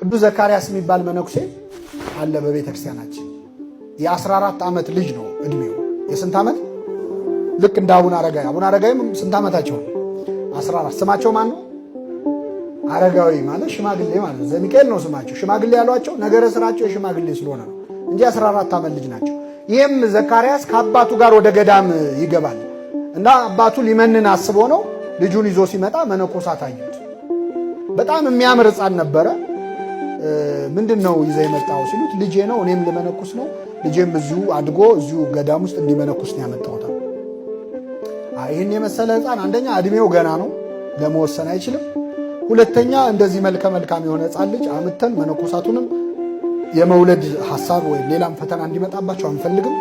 ቅዱስ ዘካርያስ የሚባል መነኩሴ አለ በቤተክርስቲያናችን። የ14 ዓመት ልጅ ነው እድሜው። የስንት ዓመት? ልክ እንደ አቡነ አረጋዊ። አቡነ አረጋዊም ስንት ዓመታቸው? 14። ስማቸው ማን ነው? አረጋዊ ማለት ሽማግሌ ማለት ዘሚካኤል ነው ስማቸው። ሽማግሌ ያሏቸው ነገረ ስራቸው የሽማግሌ ስለሆነ ነው እንጂ 14 ዓመት ልጅ ናቸው። ይህም ዘካርያስ ከአባቱ ጋር ወደ ገዳም ይገባል እና አባቱ ሊመንን አስቦ ነው። ልጁን ይዞ ሲመጣ መነኮሳት አዩት። በጣም የሚያምር ሕፃን ነበረ። ምንድነው ይዘህ የመጣው ሲሉት ልጄ ነው፣ እኔም ልመነኩስ ነው፣ ልጄም እዚሁ አድጎ እዚሁ ገዳም ውስጥ እንዲመነኩስ ነው ያመጣሁት። ይህን የመሰለ ሕፃን አንደኛ እድሜው ገና ነው፣ ለመወሰን አይችልም። ሁለተኛ እንደዚህ መልከ መልካም የሆነ ሕፃን ልጅ አምተን መነኮሳቱንም የመውለድ ሐሳብ ወይም ሌላም ፈተና እንዲመጣባቸው አንፈልግም።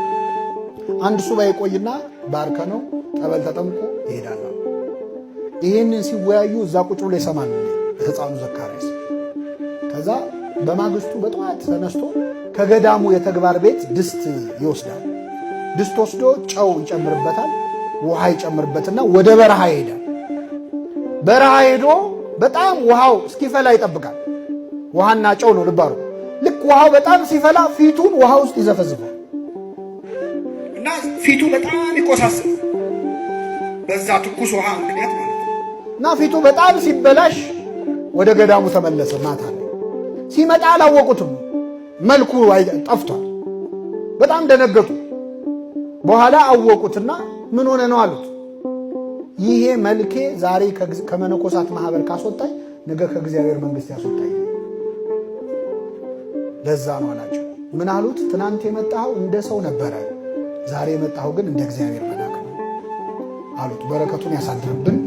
አንድ ሱባኤ ቆይና ባርከ ነው ጠበል ተጠምቆ ይሄዳል። ይህንን ሲወያዩ እዛ ቁጭ ብሎ ይሰማል ሕፃኑ ዘካርያስ። ከዛ በማግስቱ በጠዋት ተነስቶ ከገዳሙ የተግባር ቤት ድስት ይወስዳል። ድስት ወስዶ ጨው ይጨምርበታል፣ ውሃ ይጨምርበትና ወደ በረሃ ይሄዳል። በረሃ ሄዶ በጣም ውሃው እስኪፈላ ይጠብቃል። ውሃና ጨው ነው ልባሩ። ልክ ውሃው በጣም ሲፈላ ፊቱን ውሃ ውስጥ ይዘፈዝፋል እና ፊቱ በጣም ይቆሳሰል በዛ ትኩስ ውሃ ምክንያት ማለት ነው። እና ፊቱ በጣም ሲበላሽ ወደ ገዳሙ ተመለሰ። ማታ ሲመጣ አላወቁትም፣ መልኩ ጠፍቷል። በጣም ደነገጡ። በኋላ አወቁትና ምን ሆነ ነው አሉት። ይሄ መልኬ ዛሬ ከመነኮሳት ማህበር ካስወጣኝ ነገ ከእግዚአብሔር መንግስት ያስወጣኝ፣ ለዛ ነው አላቸው። ምን አሉት? ትናንት የመጣኸው እንደ ሰው ነበረ፣ ዛሬ የመጣኸው ግን እንደ እግዚአብሔር መልአክ ነው አሉት። በረከቱን ያሳድርብን።